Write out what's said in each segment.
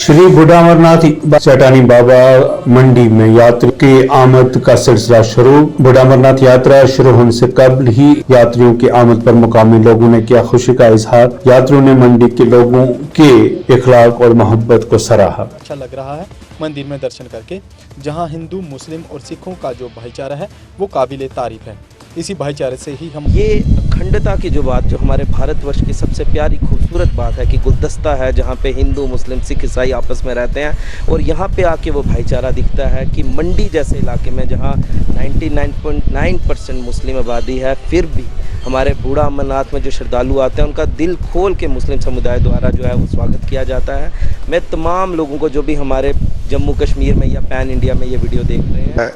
श्री बूढ़ा अमरनाथ चटानी बाबा मंडी में यात्री की आमद का सिलसिला शुरू। बूढ़ा अमरनाथ यात्रा शुरू होने से कबल ही यात्रियों की आमद पर मुकामी लोगों ने किया खुशी का इजहार। यात्रियों ने मंडी के लोगों के इखलाक और मोहब्बत को सराहा। अच्छा लग रहा है मंदिर में दर्शन करके, जहां हिंदू, मुस्लिम और सिखों का जो भाईचारा है वो काबिले तारीफ है। इसी भाईचारे से ही हम ये अखंडता की जो बात, जो हमारे भारतवर्ष की सबसे प्यारी खूबसूरत बात है कि गुलदस्ता है जहाँ पे हिंदू, मुस्लिम, सिख, ईसाई आपस में रहते हैं और यहाँ पे आके वो भाईचारा दिखता है कि मंडी जैसे इलाके में जहाँ 99.9% मुस्लिम आबादी है, फिर भी हमारे बूढ़ा अमरनाथ में जो श्रद्धालु आते हैं उनका दिल खोल के मुस्लिम समुदाय द्वारा जो है वो स्वागत किया जाता है। मैं तमाम लोगों को जो भी हमारे जम्मू कश्मीर में या पैन इंडिया में ये वीडियो देख रहे हैं,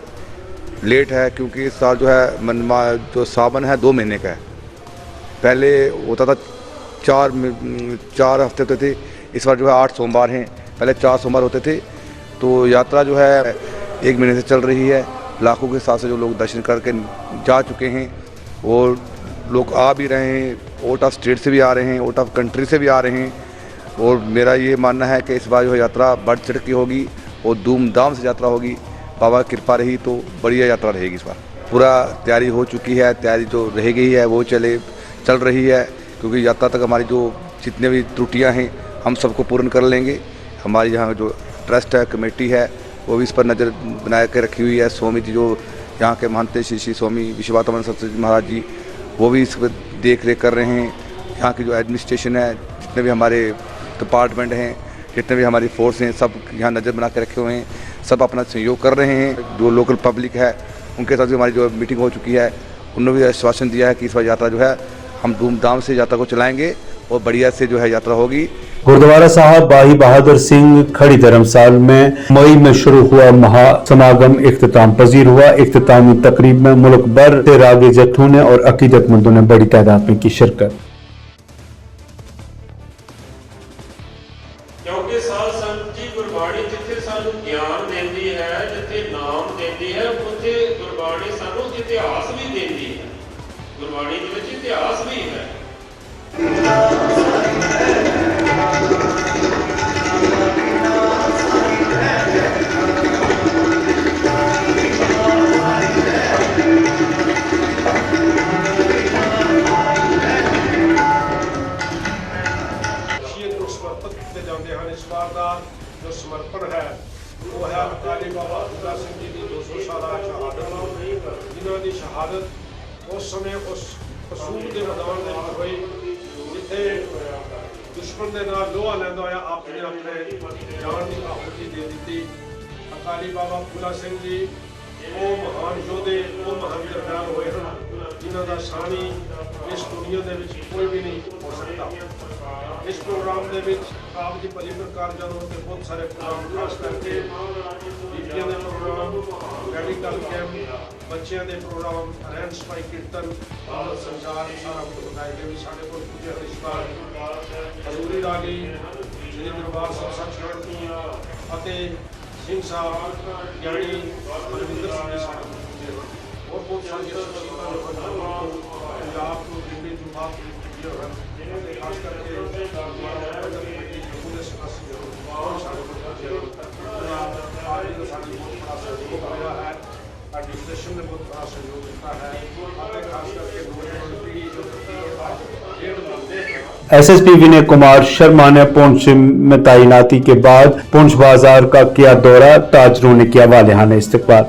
लेट है क्योंकि इस साल जो है जो सावन है 2 महीने का है। पहले होता था 4 हफ्ते होते थे, इस बार जो है 8 सोमवार हैं। पहले 4 सोमवार होते थे। तो यात्रा जो है 1 महीने से चल रही है। लाखों के हिसाब से जो लोग दर्शन करके जा चुके हैं और लोग आ भी रहे हैं, आउट ऑफ स्टेट से भी आ रहे हैं, आउट ऑफ कंट्री से भी आ रहे हैं। और मेरा ये मानना है कि इस बार जो यात्रा बढ़ चढ़ के होगी और धूमधाम से यात्रा होगी। बाबा की कृपा रही तो बढ़िया यात्रा रहेगी। इस बार पूरा तैयारी हो चुकी है, तैयारी जो रह गई है वो चल रही है, क्योंकि यात्रा तक हमारी जो जितने भी त्रुटियां हैं हम सबको पूर्ण कर लेंगे। हमारी यहाँ जो ट्रस्ट है, कमेटी है, वो भी इस पर नज़र बना के रखी हुई है। स्वामी जी जो यहाँ के महंत श्री स्वामी विश्वात्मानंद सरस्वती महाराज जी, वो भी इस पर देख रेख कर रहे हैं। यहाँ की जो एडमिनिस्ट्रेशन है, जितने भी हमारे डिपार्टमेंट हैं, जितने भी हमारी फोर्स हैं, सब यहाँ नज़र बना के रखे हुए हैं, सब अपना सहयोग कर रहे हैं। जो लोकल पब्लिक है उनके साथ भी हमारी जो मीटिंग हो चुकी है, उन्होंने भी आश्वासन दिया है कि इस बार यात्रा जो है हम धूमधाम से यात्रा को चलाएंगे और बढ़िया से जो है यात्रा होगी। गुरुद्वारा साहब भाई बहादुर सिंह खड़ी धर्मशाला में मई में शुरू हुआ महासमागम इख्तिताम पजीर हुआ। इख्तितामी तकरीब में मुल्क भर से रागे जत्थों ने और अकीदतमंदों ने बड़ी तादाद में की शिरकत। क्योंकि साल संत जी गुरबाणी जिथे सानू ज्ञान देती है, जिथे नाम देती है, उथे गुरबाणी सानू इतिहास भी देती है। गुरबाणी दे विच इतिहास भी है। इस बार का जो समर्पण है वो है अकाली बाबा बूढ़ा सिंह जी की 200 साल शहादत, जिन्होंने शहादत उस समय उस कसूर के मैदान में हुई जिथे दुश्मन के नाल लोहा लैंदा होया आपने अपने जान की आहुति दे दी। अकाली बाबा बूढ़ा सिंह जी वो महान योधे, वो महान जरनैल हुए हैं जिन्हों का सानी इस दुनिया के कोई भी नहीं हो सकता। इस प्रोग्राम के आप जी भली प्रकार जानो तो बहुत सारे प्रोग्राम, खास करके बीबियों के प्रोग्राम, मेडिकल कैंप, बच्चों के प्रोग्राम, रहन सफाई कीर्तन, संचार सारा कुछ बताया गया। भी साढ़े को पूजे रिश्तेदार हजूरी रागी श्री दरबार साहब सचखंड सिंह साहब ज्ञानी बलविंदर सिंह साहब पूजे और बहुत सारी पंजाब को दिल्ली जुबाब खास करके एडमिनिस्ट्रेशन ने बहुत बड़ा सहयोग दिया है। खास करके एसएसपी विनय कुमार शर्मा ने पुंछ में तैनाती के बाद पुंछ बाजार का किया दौरा। ताजरों ने किया वालिहाना इस्तकबाल।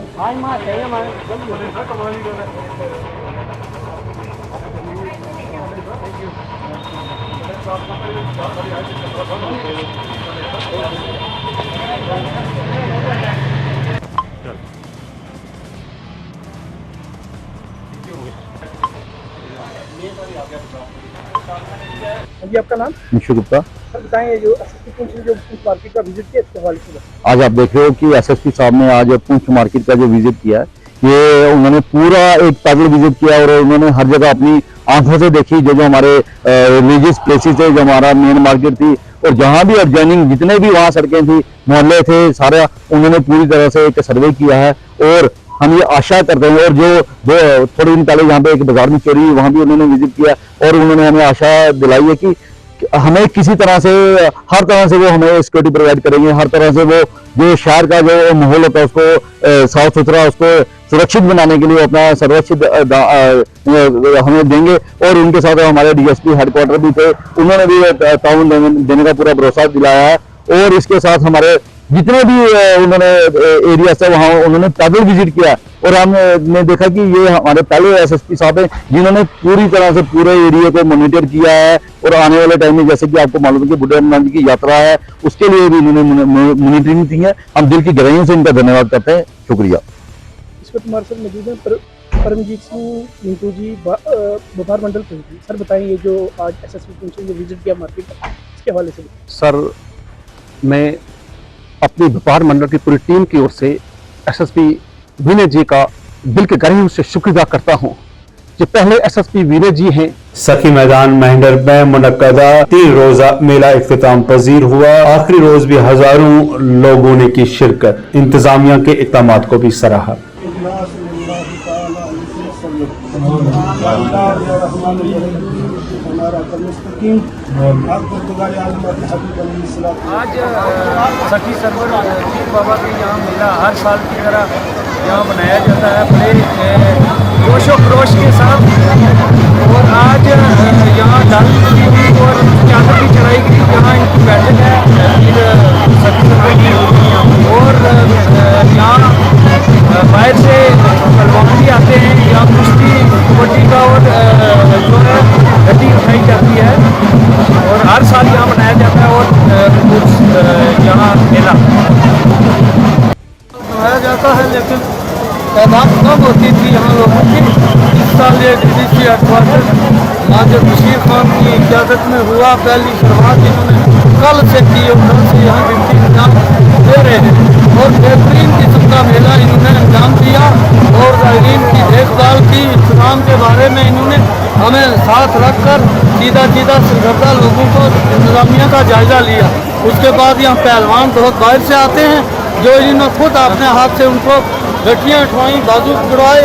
जी आपका नाम? निशु गुप्ता। सर बताएं, जो एसएसपी पुंछ जो पुंछ मार्केट का विजिट किया इसके हवाले से। आज आप देख रहे हो कि एसएसपी साहब ने आज पुंछ मार्केट का जो विजिट किया है, ये उन्होंने पूरा एक पैदल विजिट किया और उन्होंने हर जगह अपनी आंखों से देखी जो हमारे रिलीजियस प्लेसेस थे, जो हमारा मेन मार्केट थी और जहाँ भी एडजॉइनिंग जितने भी वहाँ सड़कें थी, मोहल्ले थे, सारा उन्होंने पूरी तरह से एक सर्वे किया है। और हम ये आशा करते हैं, और जो थोड़े दिन पहले यहाँ पे एक बाजार में चोरी, वहाँ भी उन्होंने विजिट किया और उन्होंने हमें आशा दिलाई है कि हमें किसी तरह से हर तरह से वो हमें सिक्योरिटी प्रोवाइड करेंगे, हर तरह से वो जो शहर का जो माहौल होता है उसको साफ सुथरा, उसको सुरक्षित बनाने के लिए अपना सर्वोच्च हमें देंगे। और उनके साथ हमारे डीएसपी हेडक्वार्टर भी थे, उन्होंने भी ताउन देने का पूरा भरोसा दिलाया है। और इसके साथ हमारे जितने भी उन्होंने एरिया से वहाँ उन्होंने पैदल विजिट किया और हमने देखा कि ये हमारे पहले एसएसपी साहब हैं जिन्होंने पूरी तरह से पूरे एरिया को मॉनिटर किया है। और आने वाले टाइम में जैसे कि आपको मालूम है कि बुढ़े अमरनाथ जी की यात्रा है, उसके लिए भी इन्होंने मॉनिटरिंग की है। हम दिल की गहराइयों से इनका धन्यवाद करते हैं, शुक्रिया। इस वक्त हमारे साथ मौजूद हैं परमजीत सिंह मिंटू जी, व्यापार मंडल प्रभारी। सर बताएंगे जो आज एसएसपी पहुंचे, जो विजिट किया मार्केट का, इसके हवाले से। सर मैं अपनी व्यापार मंडल की पूरी टीम की ओर से एसएसपी विनय जी का दिल के गहराइयों से शुक्रिया करता हूं। जो पहले एसएसपी विनय जी हैं। सखी मैदान महेंद्र में मुनक्कदा 3 रोजा मेला इख्तिताम पजीर हुआ। आखिरी रोज भी हजारों लोगों ने की शिरकत, इंतजामिया के इकदाम को भी सराहा। आज सखी सरवर पीर बाबा के यहाँ मेला हर साल की तरह यहाँ बनाया जाता है बड़े जोशो खरोश के साथ। और आज यहाँ डाल और चादर की चढ़ाई की जहाँ इनकी बैठक है सखी सरवर की। और यहाँ बाहर से पहलवान भी आते हैं, यहाँ कुश्ती कबड्डी का और जो है गड्डी उठाई जाती है। और हर साल यहाँ मनाया जाता है। और यहाँ मेला मनाया जाता है, लेकिन तादाद कम होती थी यहाँ लोगों की। इस साल ये डीडीसी हेडक्वार्टर माजिद बशीर खान की क़यादत में हुआ। पहली शुरुआत इन्होंने कल से की और कल से यहाँ ड्यूटी इंजाम दे रहे हैं। और बेहतरीन किस्म का मेला इन्होंने अंजाम दिया। और ज़ायरीन की देखभाल की, इंतजाम के बारे में इन्होंने हमें साथ रखकर सीधा सरगर्दा लोगों को इंतजामिया का जायजा लिया। उसके बाद यहाँ पहलवान बहुत बाहर से आते हैं, जो इन्होंने खुद अपने हाथ से उनको गठियाँ उठवाई, बाजू पकड़वाए।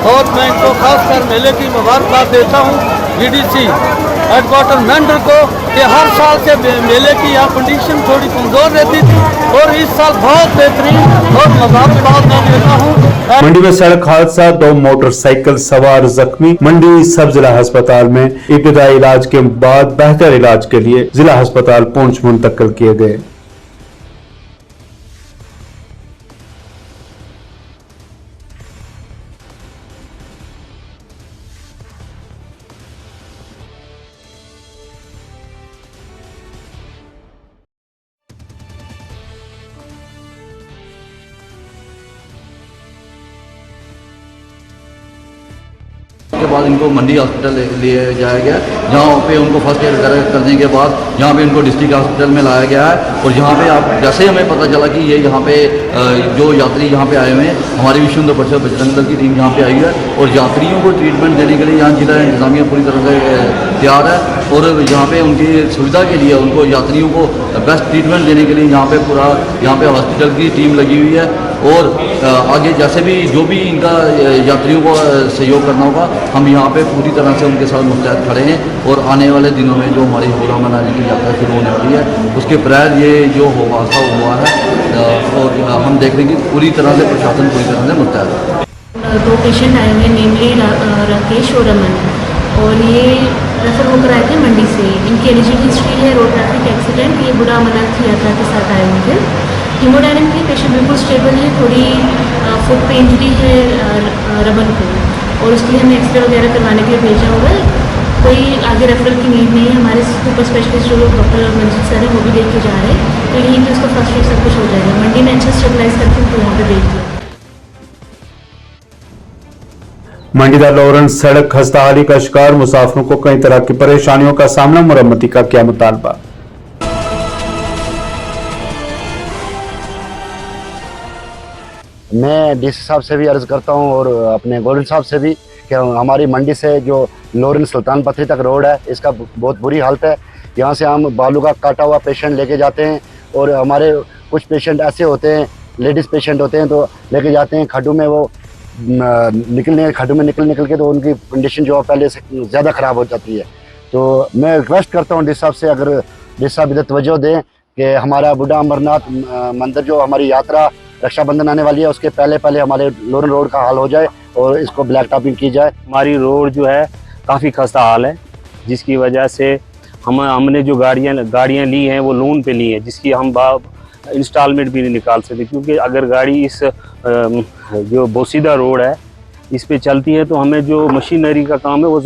और मैं इनको खासकर मेले की मुबारकबाद देता हूँ डीडीसी हेडक्वार्टर मेंढर को, कि हर साल से मेले की यहाँ कंडीशन थोड़ी कमज़ोर रहती थी और इस साल बहुत बेहतरीन और मुबारकबाद मैं देता हूँ। मंडी में सड़क हादसा, 2 मोटरसाइकिल सवार जख्मी। मंडी सब जिला अस्पताल में इब्तदाई इलाज के बाद बेहतर इलाज के लिए जिला अस्पताल पुंछ मुंतकिल किए गए। के बाद इनको मंडी हॉस्पिटल ले जाया गया, जहाँ पे उनको फर्स्ट एड करने के बाद यहाँ पे इनको डिस्ट्रिक्ट हॉस्पिटल में लाया गया है। और यहाँ पे आप जैसे हमें पता चला कि ये यहाँ पे जो यात्री यहाँ पे आए हुए हैं, हमारी विश्व हिंदू परिषद बजरंग दल की टीम यहाँ पे आई है। और यात्रियों को ट्रीटमेंट देने के लिए यहाँ जिला इंतजामिया पूरी तरह से तैयार है। और यहाँ पे उनकी सुविधा के लिए उनको यात्रियों को बेस्ट ट्रीटमेंट देने के लिए यहाँ पे पूरा हॉस्पिटल की टीम लगी हुई है। और आगे जैसे भी जो भी इनका यात्रियों को सहयोग करना होगा, हम यहाँ पे पूरी तरह से उनके साथ मुस्तैद खड़े हैं। और आने वाले दिनों में जो हमारी होला मनाने की यात्रा शुरू होने वाली है, उसके प्रायर ये जो हादसा हुआ है, और हम देख रहे हैं कि पूरी तरह से प्रशासन पूरी तरह से मुस्तैद है। 2 पेशेंट आए हुए, नेमली राकेश और रमन, और ये रेफर होकर आए थे मंडी से। इनकी एलिजिबल हिस्ट्री है रोड ट्रैफिक एक्सीडेंट। ये बुढ़ा अमरनाथ की यात्रा के साथ आए हुए थे। हीमोडायनेमिकली पेशेंट बिल्कुल स्टेबल है, थोड़ी फुट पे इंजरी है रमन को, और उसके लिए हमें एक्सरे वगैरह करवाने के लिए भेजा हुआ है। कोई आगे रेफरल की नीड नहीं है। हमारे सुपर स्पेशलिस्ट जो लोग डॉक्टर मंजीत सर हैं वो भी देख के जा रहे हैं, तो यहीं पे उसका फर्स्ट एड सब कुछ हो जाएगा। मंडी में अच्छा स्टेबलाइज करके उनको वहाँ पर भेज दिया। मंडीदा लॉरेंस सड़क खस्ताहाली का शिकार, मुसाफिरों को कई तरह की परेशानियों का सामना, मुरम्मती का क्या मुतालबा। मैं डीसी साहब से भी अर्ज़ करता हूं और अपने गवर्नर साहब से भी कि हमारी मंडी से जो लॉरेंस सुल्तान पथरी तक रोड है, इसका बहुत बुरी हालत है। यहाँ से हम बालू का काटा हुआ पेशेंट लेके जाते हैं, और हमारे कुछ पेशेंट ऐसे होते हैं, लेडीज़ पेशेंट होते हैं, तो लेके जाते हैं खड्डू में। वो खड्डू में निकल के तो उनकी कंडीशन जो है पहले से ज़्यादा ख़राब हो जाती है। तो मैं रिक्वेस्ट करता हूँ डी साहब से, अगर डी साहब इधर तवज्जो दें कि हमारा बूढ़ा अमरनाथ मंदिर जो हमारी यात्रा रक्षाबंधन आने वाली है उसके पहले हमारे लोरन रोड का हाल हो जाए और इसको ब्लैक टॉपिंग की जाए। हमारी रोड जो है काफ़ी खस्ता हाल है, जिसकी वजह से हमने जो गाड़ियाँ ली हैं वो लोन पे ली हैं, जिसकी हम इंस्टॉलमेंट भी नहीं निकाल सकते, क्योंकि अगर गाड़ी इस जो बोसीदा रोड है इस पे चलती है तो हमें जो मशीनरी का काम है वो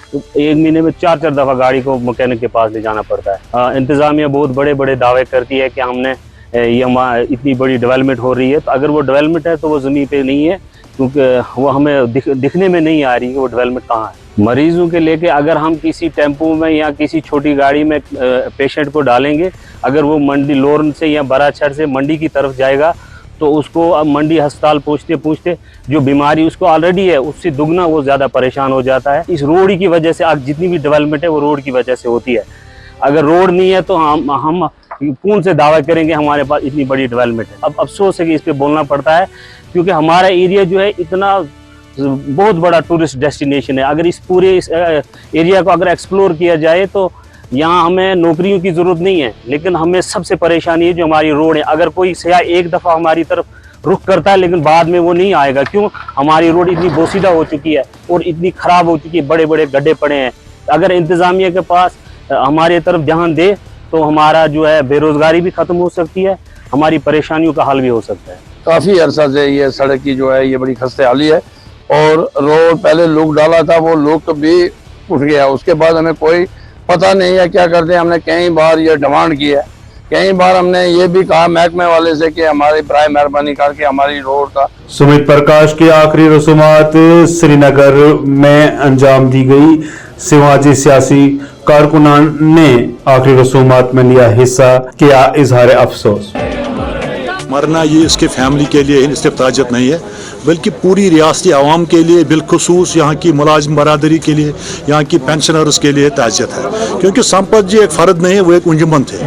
एक महीने में 4 दफ़ा गाड़ी को मैकेनिक के पास ले जाना पड़ता है। इंतज़ामिया बहुत बड़े बड़े दावे करती है कि हमने ये इतनी बड़ी डेवलपमेंट हो रही है, तो अगर वो डेवलपमेंट है तो वो ज़मीन पे नहीं है, क्योंकि वो हमें दिखने में नहीं आ रही कि वो डेवलपमेंट कहाँ है। मरीजों के लेके अगर हम किसी टेम्पो में या किसी छोटी गाड़ी में पेशेंट को डालेंगे, अगर वो मंडी लोरन से या बराछड़ से मंडी की तरफ जाएगा तो उसको अब मंडी अस्पताल पहुँचते जो बीमारी उसको ऑलरेडी है उससे दुगना वो ज़्यादा परेशान हो जाता है। इस रोड की वजह से आज जितनी भी डेवलपमेंट है वो रोड की वजह से होती है। अगर रोड नहीं है तो हम कौन से दावा करेंगे हमारे पास इतनी बड़ी डेवलपमेंट है। अब अफसोस है कि इस पर बोलना पड़ता है, क्योंकि हमारा एरिया जो है इतना बहुत बड़ा टूरिस्ट डेस्टिनेशन है। अगर इस पूरे एरिया को अगर एक्सप्लोर किया जाए तो यहाँ हमें नौकरियों की ज़रूरत नहीं है, लेकिन हमें सबसे परेशानी है जो हमारी रोड है। अगर कोई सयाह एक दफ़ा हमारी तरफ रुख करता है लेकिन बाद में वो नहीं आएगा, क्यों? हमारी रोड इतनी बोसीदा हो चुकी है और इतनी ख़राब हो चुकी है, बड़े बड़े गड्ढे पड़े हैं। अगर इंतज़ामिया के पास हमारे तरफ ध्यान दे तो हमारा जो है बेरोज़गारी भी ख़त्म हो सकती है, हमारी परेशानियों का हल भी हो सकता है। काफ़ी अरसा से ये सड़क की जो है ये बड़ी खस्ते हाली है, और रोड पहले लुक डाला था वो लुक भी उठ गया, उसके बाद हमें कोई पता नहीं है क्या करते हैं। हमने कई बार ये डिमांड की है, कई बार हमने ये भी कहा महकमे वाले से कि हमारी बराए मेहरबानी करके हमारी रोड का। सुमित प्रकाश की आखिरी रसूमात श्रीनगर में अंजाम दी गई। शिवाजी सियासी कारकुनान ने आखिरी रसूमात में लिया हिस्सा, किया इजहार अफसोस। मरना ये इसके फैमिली के लिए सिर्फ ताजत नहीं है, बल्कि पूरी रियासती आवाम के लिए, बिलखुसूस यहाँ की मुलाजिम बरादरी के लिए, यहाँ की पेंशनर्स के लिए ताजत है। क्योंकि संपत जी एक फ़र्द नहीं, वो एक अंजुमन थे।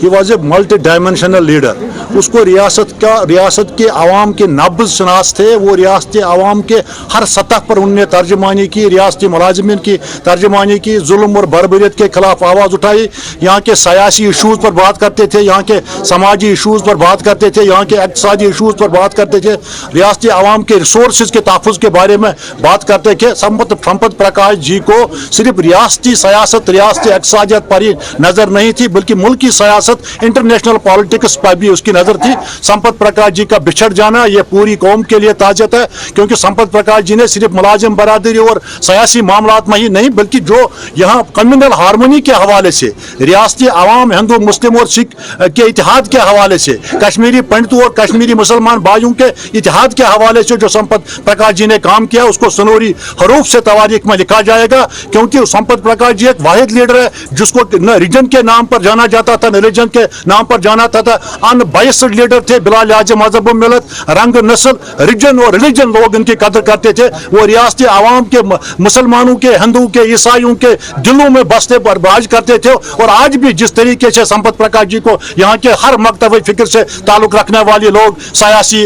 He was a multi dimensional leader. उसको रियासत के आवाम के नाब्ज़ शनास थे। वो रियासती आवाम के हर सतह पर उनने तर्जमानी की, रियासती मुलाजिमिन की तर्जमानी की, जुल्म और बर्बरियत के खिलाफ आवाज़ उठाई। यहाँ के सियासी इशूज़ पर बात करते थे, यहाँ के समाजी इशूज़ पर बात करते थे, यहाँ के इक़्तिसादी इशूज़ पर बात करते थे, रियासती आवाम के रिसोर्सेज के तहफ़्फ़ुज़ के बारे में बात करते थे। संपत प्रकाश जी को सिर्फ रियासती सियासत, रियासती इक़्तिसादियत पर ही नज़र नहीं थी, बल्कि मुल्की सियासत, इंटरनेशनल पॉलिटिक्स पर भी उसकी नज़र थी। संपत प्रकाश जी का बिछड़ जाना ये पूरी कौम के लिए ताजत है, क्योंकि संपत प्रकाश जी ने सिर्फ मुलाजिम बरादरी और सियासी मामलात में ही नहीं, बल्कि जो यहाँ कम्युनल हारमोनी के हवाले से, रियासती आवाम हिंदू मुस्लिम और सिख के इतिहाद के हवाले से, कश्मीरी पंडितों और कश्मीरी मुसलमान भाइयों के इतिहाद के हवाले से जो संपत प्रकाश जी ने काम किया उसको सनोरी हरूफ से तवारीख में लिखा जाएगा। क्योंकि संपत प्रकाश जी एक वाहिद लीडर है जिसको न रीजन के नाम पर जाना जाता था, न रिलीजन के नाम पर जाना था। अनबायस्ड लीडर थे, बिला लिहाज मजहब मिलत, रंग, नस्ल, रिजन और रिलीजन लोग इनकी कदर करते थे। वो रियासती आवाम के, मुसलमानों के, हिंदू के, ईसाइयों के दिलों में बसते बर्बाद करते थे। और आज भी जिस तरीके से संपत प्रकाश जी को यहाँ के हर मकतब फिक्र से ताल्लुक रखने वाले लोग, सियासी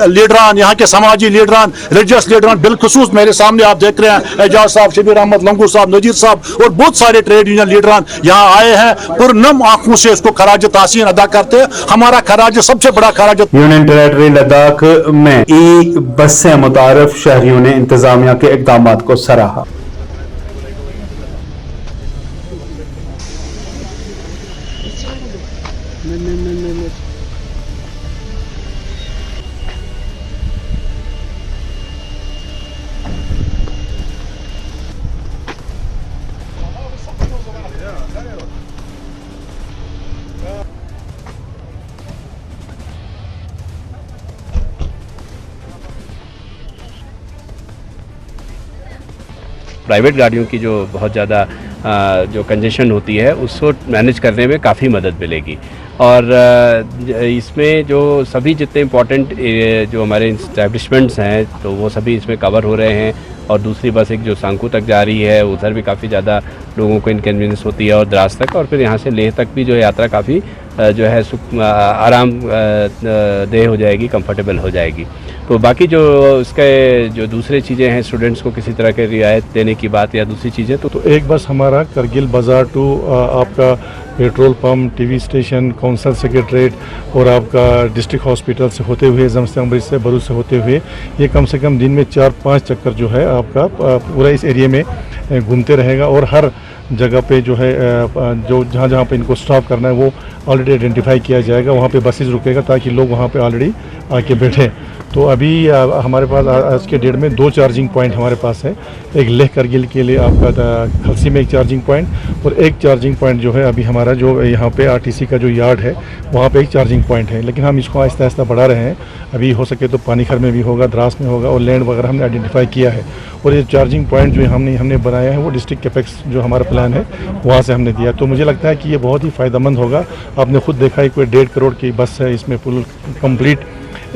लीडरान, यहाँ के समाजी लीडरान, रिलीजियस लीडरान, बिलखुसूस मेरे सामने आप देख रहे हैं एजाज साहब, शबीर अहमद लंगू साहब, नजीर साहब और बहुत सारे ट्रेड यूनियन लीडरान यहाँ आए हैं, पुरनम आंखों से उसको खराज तासीन अदा करते हैं। हमारा खराज सबसे बड़ा खराज। यूनियन टेरेटरी लद्दाख में ई बस से मुतारिफ शहरियों ने इंतजामिया के इकदाम को सराहा। प्राइवेट गाड़ियों की जो बहुत ज़्यादा जो कंजेशन होती है उसको मैनेज करने में काफ़ी मदद मिलेगी। और इसमें जो सभी जितने इम्पोर्टेंट जो हमारे इस्टेब्लिशमेंट्स हैं तो वो सभी इसमें कवर हो रहे हैं। और दूसरी बस एक जो सांकू तक जा रही है उधर भी काफ़ी ज़्यादा लोगों को इनकन्वीनियंस होती है, और द्रास तक, और फिर यहाँ से लेह तक भी जो है यात्रा काफ़ी जो है आराम देह हो जाएगी, कंफर्टेबल हो जाएगी। तो बाकी जो उसके जो दूसरे चीज़ें हैं, स्टूडेंट्स को किसी तरह के रियायत देने की बात या दूसरी चीज़ें, तो एक बस हमारा करगिल बाज़ार टू आपका petrol pump, TV station, council secretariat और आपका डिस्ट्रिक्ट हॉस्पिटल से होते हुए, जमशेद से भरूच से होते हुए, ये कम से कम दिन में 4-5 चक्कर जो है आपका पूरा इस एरिया में घूमते रहेगा। और हर जगह पे जो है जो जहाँ पे इनको स्टॉप करना है वो ऑलरेडी आइडेंटिफाई किया जाएगा, वहाँ पे बसेस रुकेगा ताकि लोग वहाँ पे ऑलरेडी आके बैठें। तो अभी हमारे पास आज के डेट में 2 चार्जिंग पॉइंट हमारे पास है। एक लेह करगिल के लिए आपका खलसी में एक चार्जिंग पॉइंट और एक चार्जिंग पॉइंट जो है अभी हमारा जो यहाँ पे आरटीसी का जो यार्ड है वहाँ पे एक चार्जिंग पॉइंट है। लेकिन हम इसको आहिस्ता आहिस्ता बढ़ा रहे हैं। अभी हो सके तो पानीखर में भी होगा, द्रास में होगा और लैंड वगैरह हमने आइडेंटिफाई किया है। और ये चार्जिंग पॉइंट जो हमने बनाया है वो डिस्ट्रिक्ट कैपेक्स जो हमारा प्लान है वहाँ से हमने दिया। तो मुझे लगता है कि ये बहुत ही फ़ायदेमंद होगा। आपने खुद देखा है कोई 1.5 करोड़ की बस है, इसमें फुल कंप्लीट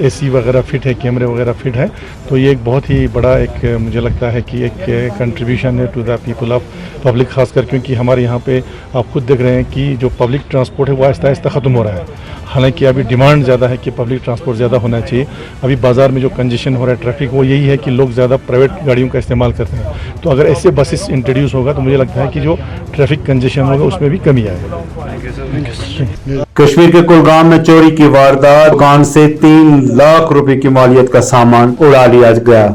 एसी वगैरह फिट है, कैमरे वगैरह फिट है। तो ये एक बहुत ही बड़ा एक मुझे लगता है कि एक कंट्रीब्यूशन है to the people of public, खासकर क्योंकि हमारे यहाँ पे आप खुद देख रहे हैं कि जो पब्लिक ट्रांसपोर्ट है वो आहिस्ता आहिस्ता ख़त्म हो रहा है। हालांकि अभी डिमांड ज़्यादा है कि पब्लिक ट्रांसपोर्ट ज़्यादा होना चाहिए। अभी बाज़ार में जो कंजेशन हो रहा है ट्रैफिक, वो यही है कि लोग ज़्यादा प्राइवेट गाड़ियों का इस्तेमाल करते हैं। तो अगर ऐसे बसेस इंट्रोड्यूस होगा तो मुझे लगता है कि जो ट्रैफिक कंजेशन होगा उसमें भी कमी आएगा। कश्मीर के कुलगाम में चोरी की वारदात, दुकान से 3 लाख रुपए की मालियत का सामान उड़ा लिया गया।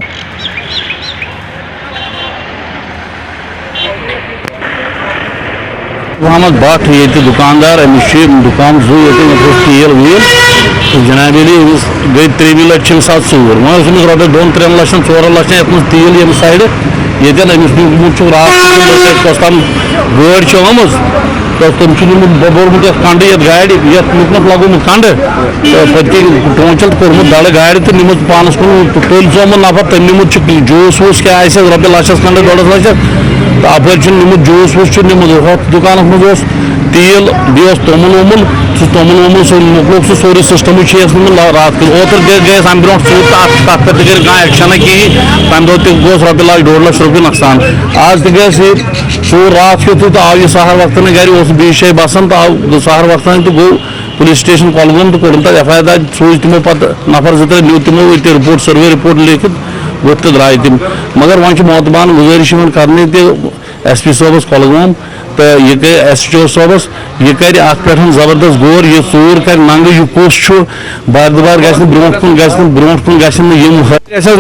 मोहम्मद भट्ट ये दुकानदार अमिश दुकान जू तेल वील तो जनाब गई 3 लक्ष सात सूर वो रोपे 2-3 लक्ष 4 लक्ष ये तेल ये साइड ये अमिश रात तम गाड़ आम तो तुम बोलमुत कंड ये गाड़ ये लगोमुत कंड तो पे टोचल कोर्मुत दड़ गाड़ तो निमुत पानस कुन तोल सोमुत नफर तम निमुत जूस वूस क्या रोपे लक्षस कंड 2.5 लक्ष तो अपर निमुत जूस वूस निमुत दुकान मज तेल बे तोमुल वोमुल तोमुल वोमुल सो मोकलोक सो सोरी सिस्टम रात ओतर गए अम ब्रो तथ पे कह एक्शन कहीं तम दो गोस रोपे 1.5 लक्ष रुपये नुकसान आज गए पूर रात तो आव यह सहर वक्त गर बीस जाए बसान तो आव सहर वक्त तो गो पुलिस स्टेशन कोलगोम तो कोर FIR दर्ज सूझ तमो पे नफर 2 न्यू तमो रिपोर्ट सर्वे रिपोर्ट लिखित वो तो द्राय तम मगर वह मोतबान गुजारिश करने SP सोबस कोलगोम तो यह कर SHO सोबस यह कर जबरदस्त गौर यह चूर कर नंग यह कुस बार दुबार ब्रो कुन गम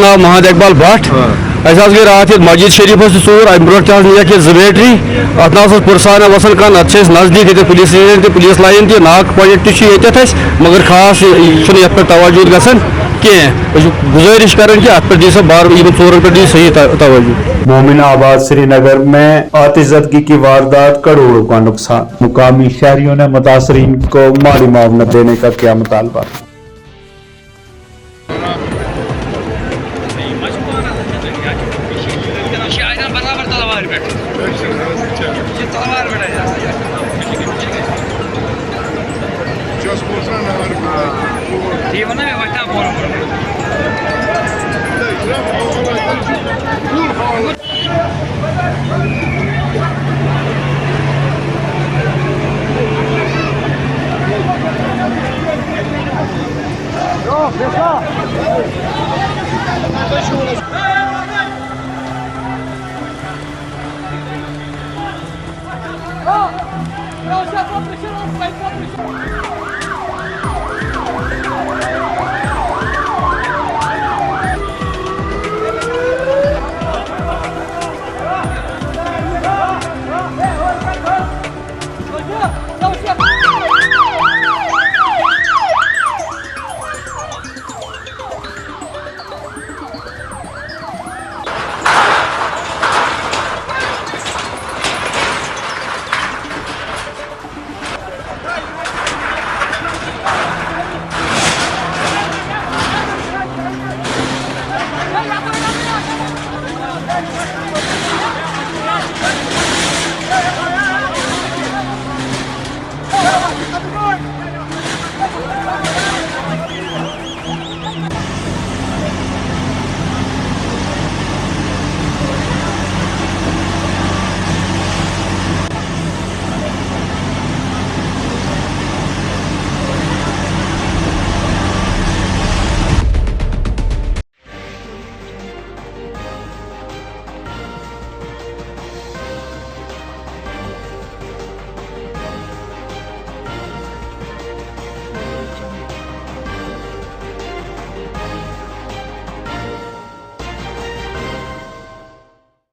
नाव महद इकबाल भट्ट गई रात मस्जिद शरीफ चूर अम ब्रो निक 2 बैटरी अत ना पुरसान वसान कह नत नजदीक ये पुलिस स्टेशन पुलिस लाइन नाक पॉइंट मगर खास ये पे तवज्जो गसान कह गुजारिश कर अत पे दी बार चोर पे दी सही तवज्जो। मोमिनाबाद श्रीनगर में आतिशज़दगी की वारदात, करोड़ों का नुकसान। मुकामी शहरियों ने मुतासरीन को माली मुआवजा देने का किया मुतालबा।